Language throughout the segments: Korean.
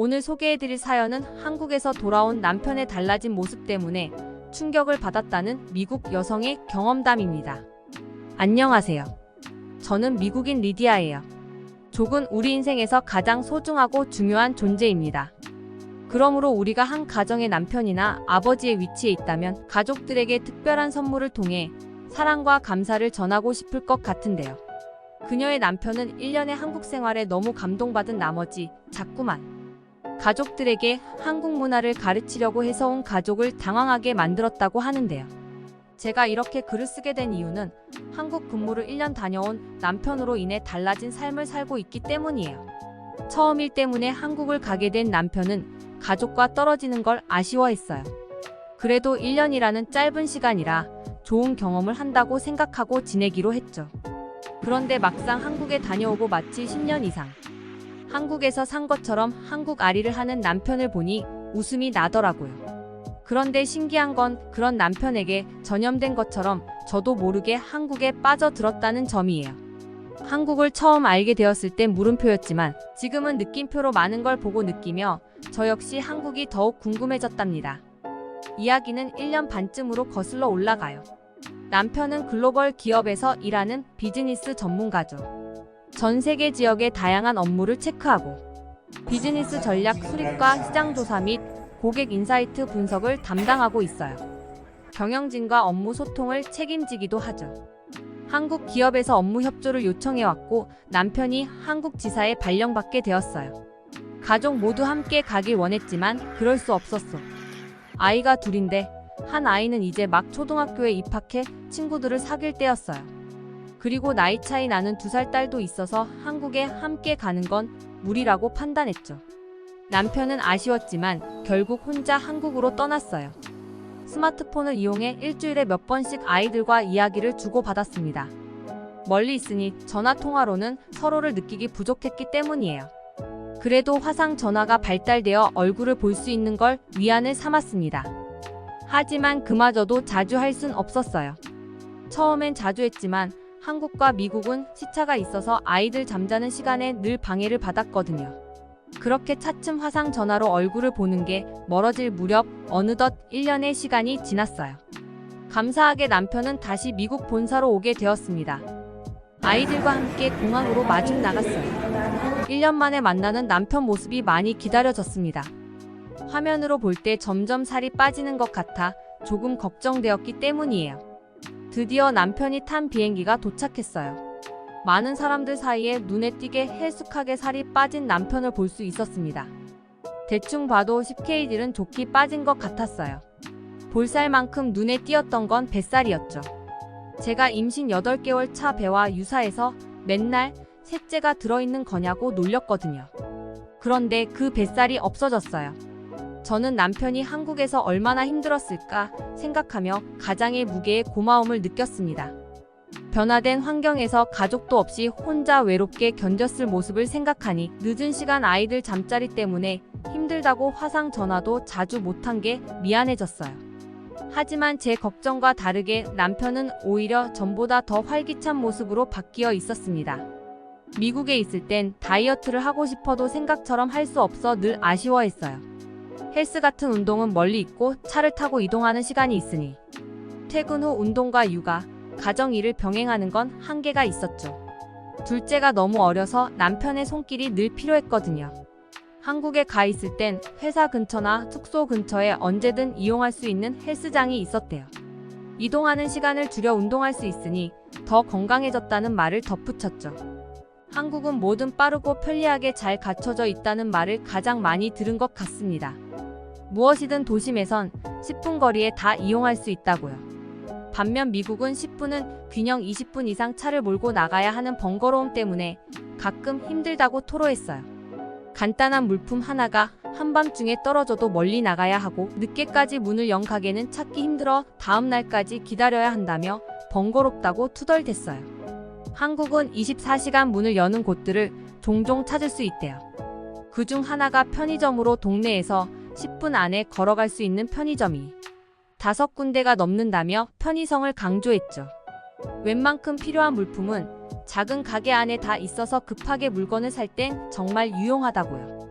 오늘 소개해드릴 사연은 한국에서 돌아온 남편의 달라진 모습 때문에 충격을 받았다는 미국 여성의 경험담입니다. 안녕하세요. 저는 미국인 리디아예요. 족은 우리 인생에서 가장 소중하고 중요한 존재입니다. 그러므로 우리가 한 가정의 남편이나 아버지의 위치에 있다면 가족들에게 특별한 선물을 통해 사랑과 감사를 전하고 싶을 것 같은데요. 그녀의 남편은 1년의 한국 생활에 너무 감동받은 나머지 자꾸만 가족들에게 한국 문화를 가르치려고 해서 온 가족을 당황하게 만들었다고 하는데요. 제가 이렇게 글을 쓰게 된 이유는 한국 근무를 1년 다녀온 남편으로 인해 달라진 삶을 살고 있기 때문이에요. 처음 일 때문에 한국을 가게 된 남편은 가족과 떨어지는 걸 아쉬워했어요. 그래도 1년이라는 짧은 시간이라 좋은 경험을 한다고 생각하고 지내기로 했죠. 그런데 막상 한국에 다녀오고 마치 10년 이상 한국에서 산 것처럼 한국 아리를 하는 남편을 보니 웃음이 나더라고요. 그런데 신기한 건 그런 남편에게 전염된 것처럼 저도 모르게 한국에 빠져들었다는 점이에요. 한국을 처음 알게 되었을 땐 물음표였지만 지금은 느낌표로 많은 걸 보고 느끼며 저 역시 한국이 더욱 궁금해졌답니다. 이야기는 1년 반쯤으로 거슬러 올라가요. 남편은 글로벌 기업에서 일하는 비즈니스 전문가죠. 전 세계 지역의 다양한 업무를 체크하고 비즈니스 전략 수립과 시장 조사 및 고객 인사이트 분석을 담당하고 있어요. 경영진과 업무 소통을 책임지기도 하죠. 한국 기업에서 업무 협조를 요청해왔고 남편이 한국 지사에 발령받게 되었어요. 가족 모두 함께 가길 원했지만 그럴 수 없었어. 아이가 둘인데 한 아이는 이제 막 초등학교에 입학해 친구들을 사귈 때였어요. 그리고 나이 차이 나는 2살 딸도 있어서 한국에 함께 가는 건 무리라고 판단했죠. 남편은 아쉬웠지만 결국 혼자 한국으로 떠났어요. 스마트폰을 이용해 일주일에 몇 번씩 아이들과 이야기를 주고받았습니다. 멀리 있으니 전화통화로는 서로를 느끼기 부족했기 때문이에요. 그래도 화상 전화가 발달되어 얼굴을 볼 수 있는 걸 위안을 삼았습니다. 하지만 그마저도 자주 할 순 없었어요. 처음엔 자주 했지만 한국과 미국은 시차가 있어서 아이들 잠자는 시간에 늘 방해를 받았거든요. 그렇게 차츰 화상 전화로 얼굴을 보는 게 멀어질 무렵 어느덧 1년의 시간이 지났어요. 감사하게 남편은 다시 미국 본사로 오게 되었습니다. 아이들과 함께 공항으로 마중 나갔어요. 1년 만에 만나는 남편 모습이 많이 기다려졌습니다. 화면으로 볼 때 점점 살이 빠지는 것 같아 조금 걱정되었기 때문이에요. 드디어 남편이 탄 비행기가 도착했어요. 많은 사람들 사이에 눈에 띄게 헬쑥하게 살이 빠진 남편을 볼 수 있었습니다. 대충 봐도 10kg는 좋게 빠진 것 같았어요. 볼살만큼 눈에 띄었던 건 뱃살이었죠. 제가 임신 8개월 차 배와 유사해서 맨날 셋째가 들어있는 거냐고 놀렸거든요. 그런데 그 뱃살이 없어졌어요. 저는 남편이 한국에서 얼마나 힘들었을까 생각하며 가장의 무게에 고마움을 느꼈습니다. 변화된 환경에서 가족도 없이 혼자 외롭게 견뎠을 모습을 생각하니 늦은 시간 아이들 잠자리 때문에 힘들다고 화상 전화도 자주 못한 게 미안해졌어요. 하지만 제 걱정과 다르게 남편은 오히려 전보다 더 활기찬 모습으로 바뀌어 있었습니다. 미국에 있을 땐 다이어트를 하고 싶어도 생각처럼 할 수 없어 늘 아쉬워했어요. 헬스 같은 운동은 멀리 있고 차를 타고 이동하는 시간이 있으니 퇴근 후 운동과 육아, 가정 일을 병행하는 건 한계가 있었죠. 둘째가 너무 어려서 남편의 손길이 늘 필요했거든요. 한국에 가 있을 땐 회사 근처나 숙소 근처에 언제든 이용할 수 있는 헬스장이 있었대요. 이동하는 시간을 줄여 운동할 수 있으니 더 건강해졌다는 말을 덧붙였죠. 한국은 뭐든 빠르고 편리하게 잘 갖춰져 있다는 말을 가장 많이 들은 것 같습니다. 무엇이든 도심에선 10분 거리에 다 이용할 수 있다고요. 반면 미국은 10분은 균형 20분 이상 차를 몰고 나가야 하는 번거로움 때문에 가끔 힘들다고 토로했어요. 간단한 물품 하나가 한밤중에 떨어져도 멀리 나가야 하고 늦게까지 문을 연 가게는 찾기 힘들어 다음 날까지 기다려야 한다며 번거롭다고 투덜댔어요. 한국은 24시간 문을 여는 곳들을 종종 찾을 수 있대요. 그중 하나가 편의점으로 동네에서 10분 안에 걸어갈 수 있는 편의점이 5군데가 넘는다며 편의성을 강조했죠. 웬만큼 필요한 물품은 작은 가게 안에 다 있어서 급하게 물건을 살 땐 정말 유용하다고요.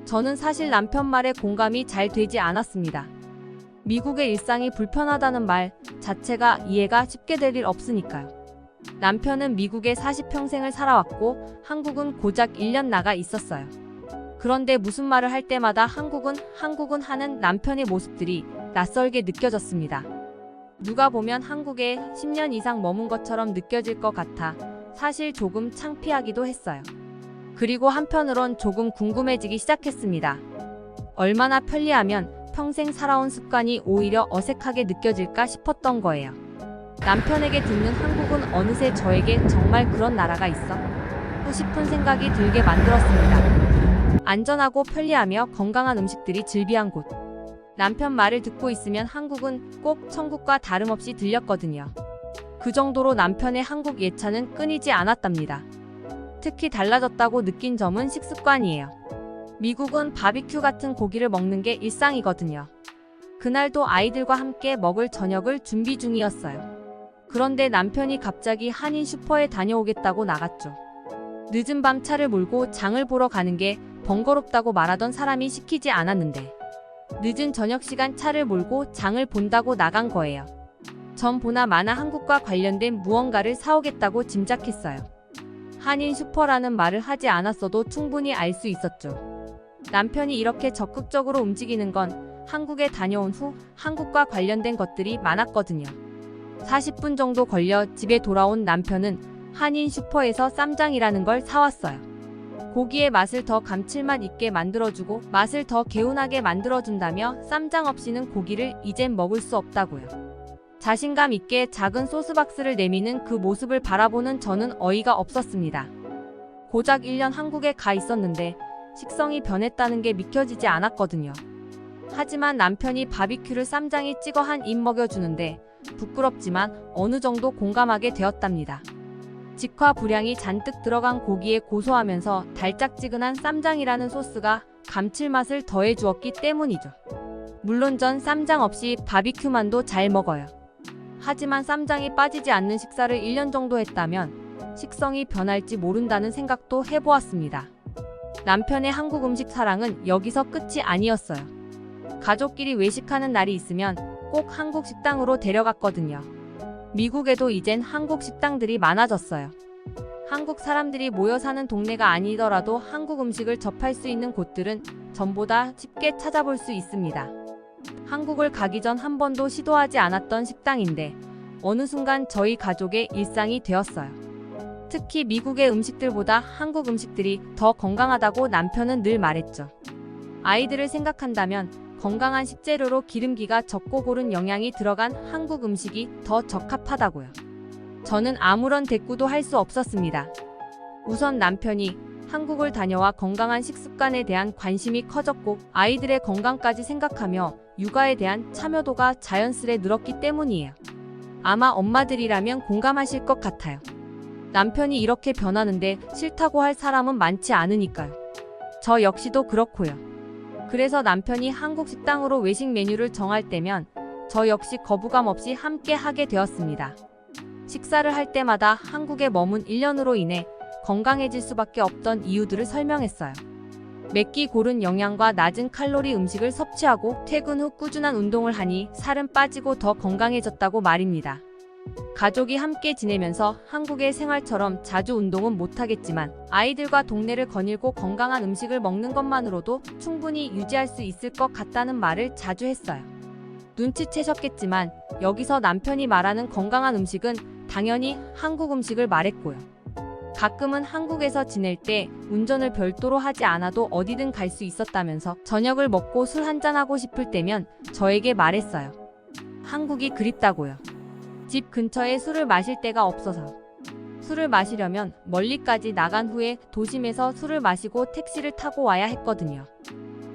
저는 사실 남편 말에 공감이 잘 되지 않았습니다. 미국의 일상이 불편하다는 말 자체가 이해가 쉽게 될 일 없으니까요. 남편은 미국에 40평생을 살아왔고 한국은 고작 1년 나가 있었어요. 그런데 무슨 말을 할 때마다 한국은 하는 남편의 모습들이 낯설게 느껴졌습니다. 누가 보면 한국에 10년 이상 머문 것처럼 느껴질 것 같아 사실 조금 창피하기도 했어요. 그리고 한편으론 조금 궁금해지기 시작했습니다. 얼마나 편리하면 평생 살아온 습관이 오히려 어색하게 느껴질까 싶었던 거예요. 남편에게 듣는 한국은 어느새 저에게 정말 그런 나라가 있어? 또 싶은 생각이 들게 만들었습니다. 안전하고 편리하며 건강한 음식들이 즐비한 곳. 남편 말을 듣고 있으면 한국은 꼭 천국과 다름없이 들렸거든요. 그 정도로 남편의 한국 예찬은 끊이지 않았답니다. 특히 달라졌다고 느낀 점은 식습관이에요. 미국은 바비큐 같은 고기를 먹는 게 일상이거든요. 그날도 아이들과 함께 먹을 저녁을 준비 중이었어요. 그런데 남편이 갑자기 한인 슈퍼에 다녀오겠다고 나갔죠. 늦은 밤 차를 몰고 장을 보러 가는 게 번거롭다고 말하던 사람이 시키지 않았는데 늦은 저녁 시간 차를 몰고 장을 본다고 나간 거예요. 전 보나 마나 한국과 관련된 무언가를 사오겠다고 짐작했어요. 한인 슈퍼라는 말을 하지 않았어도 충분히 알 수 있었죠. 남편이 이렇게 적극적으로 움직이는 건 한국에 다녀온 후 한국과 관련된 것들이 많았거든요. 40분 정도 걸려 집에 돌아온 남편은 한인 슈퍼에서 쌈장이라는 걸 사왔어요. 고기의 맛을 더 감칠맛 있게 만들어주고 맛을 더 개운하게 만들어준다며 쌈장 없이는 고기를 이젠 먹을 수 없다고요. 자신감 있게 작은 소스박스를 내미는 그 모습을 바라보는 저는 어이가 없었습니다. 고작 1년 한국에 가 있었는데 식성이 변했다는 게 믿겨지지 않았거든요. 하지만 남편이 바비큐를 쌈장에 찍어 한 입 먹여주는데 부끄럽지만 어느 정도 공감하게 되었답니다. 직화 불향이 잔뜩 들어간 고기에 고소하면서 달짝지근한 쌈장이라는 소스가 감칠맛을 더해주었기 때문이죠. 물론 전 쌈장 없이 바비큐만도 잘 먹어요. 하지만 쌈장이 빠지지 않는 식사를 1년 정도 했다면 식성이 변할지 모른다는 생각도 해보았습니다. 남편의 한국 음식 사랑은 여기서 끝이 아니었어요. 가족끼리 외식하는 날이 있으면 꼭 한국 식당으로 데려갔거든요. 미국에도 이젠 한국 식당들이 많아졌어요. 한국 사람들이 모여 사는 동네가 아니더라도 한국 음식을 접할 수 있는 곳들은 전보다 쉽게 찾아볼 수 있습니다. 한국을 가기 전 한 번도 시도하지 않았던 식당인데 어느 순간 저희 가족의 일상이 되었어요. 특히 미국의 음식들보다 한국 음식들이 더 건강하다고 남편은 늘 말했죠. 아이들을 생각한다면 건강한 식재료로 기름기가 적고 고른 영양이 들어간 한국 음식이 더 적합하다고요. 저는 아무런 대꾸도 할 수 없었습니다. 우선 남편이 한국을 다녀와 건강한 식습관에 대한 관심이 커졌고 아이들의 건강까지 생각하며 육아에 대한 참여도가 자연스레 늘었기 때문이에요. 아마 엄마들이라면 공감하실 것 같아요. 남편이 이렇게 변하는데 싫다고 할 사람은 많지 않으니까요. 저 역시도 그렇고요. 그래서 남편이 한국 식당으로 외식 메뉴를 정할 때면 저 역시 거부감 없이 함께 하게 되었습니다. 식사를 할 때마다 한국에 머문 1년으로 인해 건강해질 수밖에 없던 이유들을 설명했어요. 맵기 고른 영양과 낮은 칼로리 음식을 섭취하고 퇴근 후 꾸준한 운동을 하니 살은 빠지고 더 건강해졌다고 말입니다. 가족이 함께 지내면서 한국의 생활처럼 자주 운동은 못하겠지만 아이들과 동네를 거닐고 건강한 음식을 먹는 것만으로도 충분히 유지할 수 있을 것 같다는 말을 자주 했어요. 눈치채셨겠지만 여기서 남편이 말하는 건강한 음식은 당연히 한국 음식을 말했고요. 가끔은 한국에서 지낼 때 운전을 별도로 하지 않아도 어디든 갈 수 있었다면서 저녁을 먹고 술 한잔하고 싶을 때면 저에게 말했어요. 한국이 그립다고요. 집 근처에 술을 마실 데가 없어서. 술을 마시려면 멀리까지 나간 후에 도심에서 술을 마시고 택시를 타고 와야 했거든요.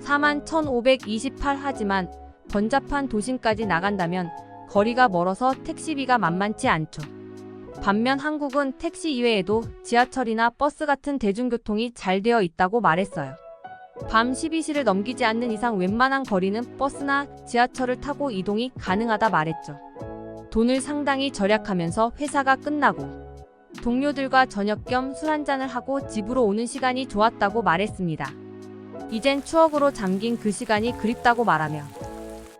41,528 하지만 번잡한 도심까지 나간다면 거리가 멀어서 택시비가 만만치 않죠. 반면 한국은 택시 이외에도 지하철이나 버스 같은 대중교통이 잘 되어 있다고 말했어요. 밤 12시를 넘기지 않는 이상 웬만한 거리는 버스나 지하철을 타고 이동이 가능하다 말했죠. 돈을 상당히 절약하면서 회사가 끝나고 동료들과 저녁 겸 술 한잔을 하고 집으로 오는 시간이 좋았다고 말했습니다. 이젠 추억으로 잠긴 그 시간이 그립다고 말하며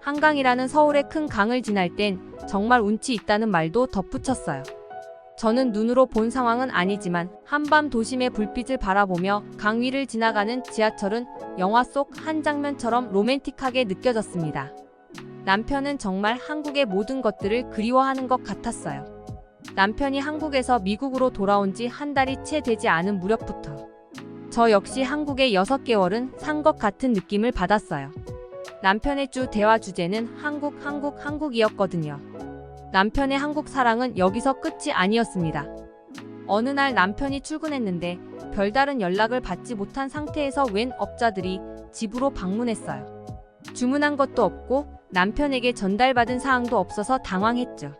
한강이라는 서울의 큰 강을 지날 땐 정말 운치 있다는 말도 덧붙였어요. 저는 눈으로 본 상황은 아니지만 한밤 도심의 불빛을 바라보며 강 위를 지나가는 지하철은 영화 속 한 장면처럼 로맨틱하게 느껴졌습니다. 남편은 정말 한국의 모든 것들을 그리워하는 것 같았어요. 남편이 한국에서 미국으로 돌아온 지 한 달이 채 되지 않은 무렵부터 저 역시 한국에 6개월은 산 것 같은 느낌을 받았어요. 남편의 주 대화 주제는 한국이었거든요. 남편의 한국 사랑은 여기서 끝이 아니었습니다. 어느 날 남편이 출근했는데 별다른 연락을 받지 못한 상태에서 웬 업자들이 집으로 방문했어요. 주문한 것도 없고 남편에게 전달받은 사항도 없어서 당황했죠.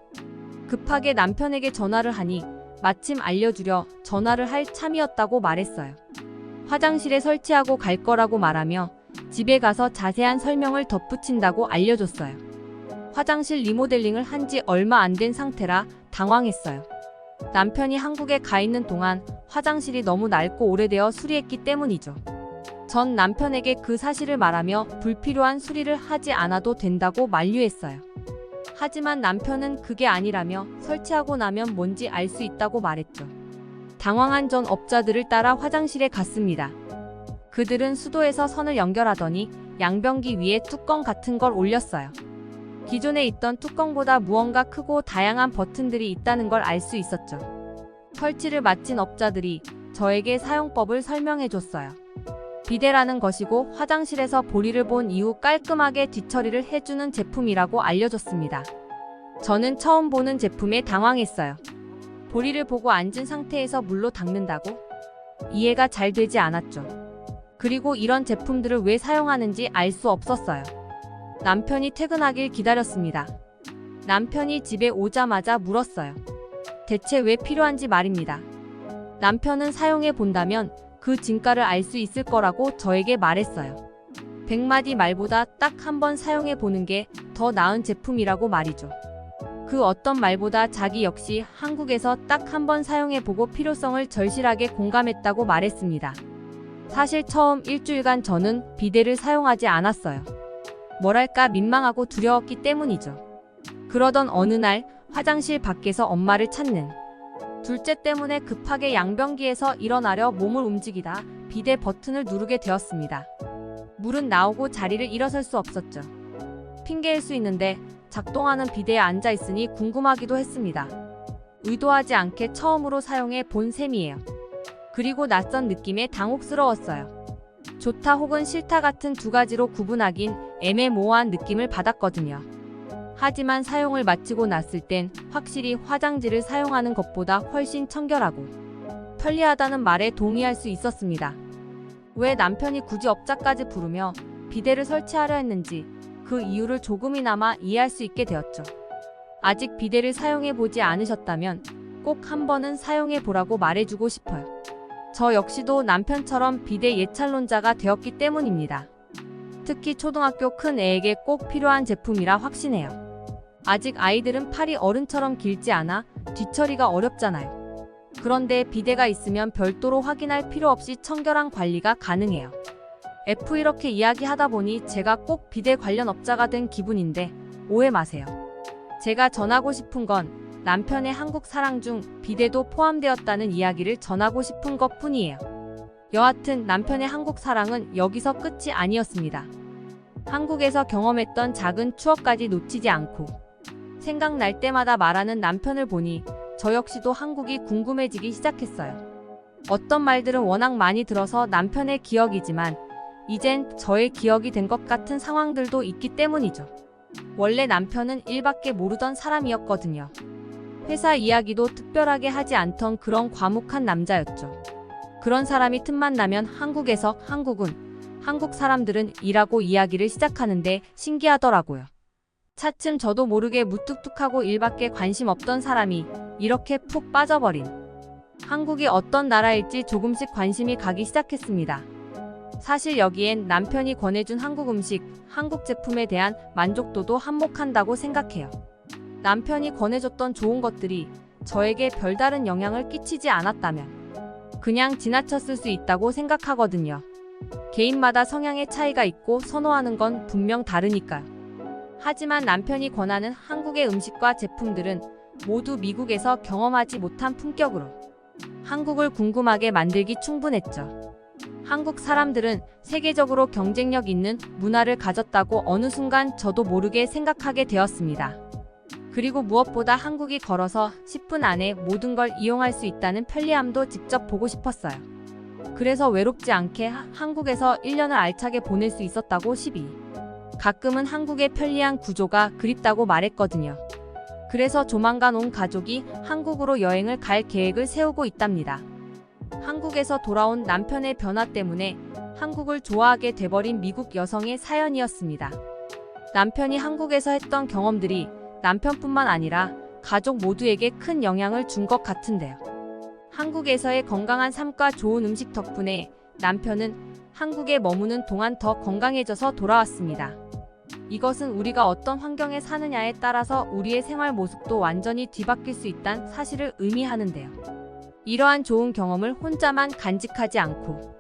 급하게 남편에게 전화를 하니 마침 알려주려 전화를 할 참이었다고 말했어요. 화장실에 설치하고 갈 거라고 말하며 집에 가서 자세한 설명을 덧붙인다고 알려줬어요. 화장실 리모델링을 한 지 얼마 안 된 상태라 당황했어요. 남편이 한국에 가 있는 동안 화장실이 너무 낡고 오래되어 수리했기 때문이죠. 전 남편에게 그 사실을 말하며 불필요한 수리를 하지 않아도 된다고 만류했어요. 하지만 남편은 그게 아니라며 설치하고 나면 뭔지 알 수 있다고 말했죠. 당황한 전 업자들을 따라 화장실에 갔습니다. 그들은 수도에서 선을 연결하더니 양변기 위에 뚜껑 같은 걸 올렸어요. 기존에 있던 뚜껑보다 무언가 크고 다양한 버튼들이 있다는 걸 알 수 있었죠. 설치를 마친 업자들이 저에게 사용법을 설명해줬어요. 비데라는 것이고 화장실에서 볼일을 본 이후 깔끔하게 뒤처리를 해주는 제품이라고 알려줬습니다. 저는 처음 보는 제품에 당황했어요. 볼일을 보고 앉은 상태에서 물로 닦는다고? 이해가 잘 되지 않았죠. 그리고 이런 제품들을 왜 사용하는지 알 수 없었어요. 남편이 퇴근하길 기다렸습니다. 남편이 집에 오자마자 물었어요. 대체 왜 필요한지 말입니다. 남편은 사용해 본다면 그 진가를 알 수 있을 거라고 저에게 말했어요. 100마디 말보다 딱 한 번 사용해 보는 게 더 나은 제품이라고 말이죠. 그 어떤 말보다 자기 역시 한국에서 딱 한 번 사용해 보고 필요성을 절실하게 공감했다고 말했습니다. 사실 처음 일주일간 저는 비데를 사용하지 않았어요. 뭐랄까 민망하고 두려웠기 때문이죠. 그러던 어느 날 화장실 밖에서 엄마를 찾는 둘째 때문에 급하게 양변기에서 일어나려 몸을 움직이다 비데 버튼을 누르게 되었습니다. 물은 나오고 자리를 일어설 수 없었죠. 핑계일 수 있는데 작동하는 비데에 앉아 있으니 궁금하기도 했습니다. 의도하지 않게 처음으로 사용해 본 셈이에요. 그리고 낯선 느낌에 당혹스러웠어요. 좋다 혹은 싫다 같은 두 가지로 구분하긴 애매모호한 느낌을 받았거든요. 하지만 사용을 마치고 났을 땐 확실히 화장지를 사용하는 것보다 훨씬 청결하고 편리하다는 말에 동의할 수 있었습니다. 왜 남편이 굳이 업자까지 부르며 비데를 설치하려 했는지 그 이유를 조금이나마 이해할 수 있게 되었죠. 아직 비데를 사용해 보지 않으셨다면 꼭 한 번은 사용해 보라고 말해주고 싶어요. 저 역시도 남편처럼 비데 예찰론자가 되었기 때문입니다. 특히 초등학교 큰 애에게 꼭 필요한 제품이라 확신해요. 아직 아이들은 팔이 어른처럼 길지 않아 뒤처리가 어렵잖아요. 그런데 비데가 있으면 별도로 확인할 필요 없이 청결한 관리가 가능해요. 이렇게 이야기하다 보니 제가 꼭 비데 관련 업자가 된 기분인데 오해 마세요. 제가 전하고 싶은 건 남편의 한국 사랑 중 비데도 포함되었다는 이야기를 전하고 싶은 것 뿐이에요. 여하튼 남편의 한국 사랑은 여기서 끝이 아니었습니다. 한국에서 경험했던 작은 추억까지 놓치지 않고 생각날 때마다 말하는 남편을 보니 저 역시도 한국이 궁금해지기 시작했어요. 어떤 말들은 워낙 많이 들어서 남편의 기억이지만 이젠 저의 기억이 된 것 같은 상황들도 있기 때문이죠. 원래 남편은 일밖에 모르던 사람이었거든요. 회사 이야기도 특별하게 하지 않던 그런 과묵한 남자였죠. 그런 사람이 틈만 나면 한국에서 한국 사람들은 일하고 이야기를 시작하는데 신기하더라고요. 차츰 저도 모르게 무뚝뚝하고 일밖에 관심 없던 사람이 이렇게 푹 빠져버린 한국이 어떤 나라일지 조금씩 관심이 가기 시작했습니다. 사실 여기엔 남편이 권해준 한국 음식, 한국 제품에 대한 만족도도 한몫한다고 생각해요. 남편이 권해줬던 좋은 것들이 저에게 별다른 영향을 끼치지 않았다면 그냥 지나쳤을 수 있다고 생각하거든요. 개인마다 성향의 차이가 있고 선호하는 건 분명 다르니까요. 하지만 남편이 권하는 한국의 음식과 제품들은 모두 미국에서 경험하지 못한 품격으로 한국을 궁금하게 만들기 충분했죠. 한국 사람들은 세계적으로 경쟁력 있는 문화를 가졌다고 어느 순간 저도 모르게 생각하게 되었습니다. 그리고 무엇보다 한국이 걸어서 10분 안에 모든 걸 이용할 수 있다는 편리함도 직접 보고 싶었어요. 그래서 외롭지 않게 한국에서 1년을 알차게 보낼 수 있었다고 12. 가끔은 한국의 편리한 구조가 그립다고 말했거든요. 그래서 조만간 온 가족이 한국으로 여행을 갈 계획을 세우고 있답니다. 한국에서 돌아온 남편의 변화 때문에 한국을 좋아하게 돼버린 미국 여성의 사연이었습니다. 남편이 한국에서 했던 경험들이 남편뿐만 아니라 가족 모두에게 큰 영향을 준 것 같은데요. 한국에서의 건강한 삶과 좋은 음식 덕분에 남편은 한국에 머무는 동안 더 건강해져서 돌아왔습니다. 이것은 우리가 어떤 환경에 사느냐에 따라서 우리의 생활 모습도 완전히 뒤바뀔 수 있다는 사실을 의미하는데요. 이러한 좋은 경험을 혼자만 간직하지 않고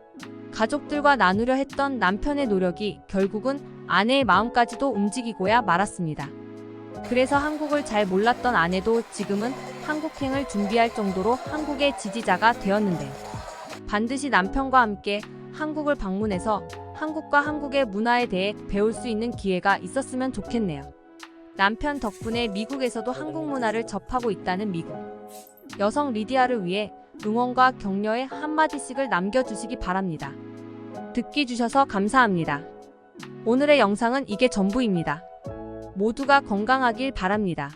가족들과 나누려 했던 남편의 노력이 결국은 아내의 마음까지도 움직이고야 말았습니다. 그래서 한국을 잘 몰랐던 아내도 지금은 한국행을 준비할 정도로 한국의 지지자가 되었는데요. 반드시 남편과 함께 한국을 방문해서 한국과 한국의 문화에 대해 배울 수 있는 기회가 있었으면 좋겠네요. 남편 덕분에 미국에서도 한국 문화를 접하고 있다는 미국 여성 리디아를 위해 응원과 격려의 한마디씩을 남겨주시기 바랍니다. 듣기 주셔서 감사합니다. 오늘의 영상은 이게 전부입니다. 모두가 건강하길 바랍니다.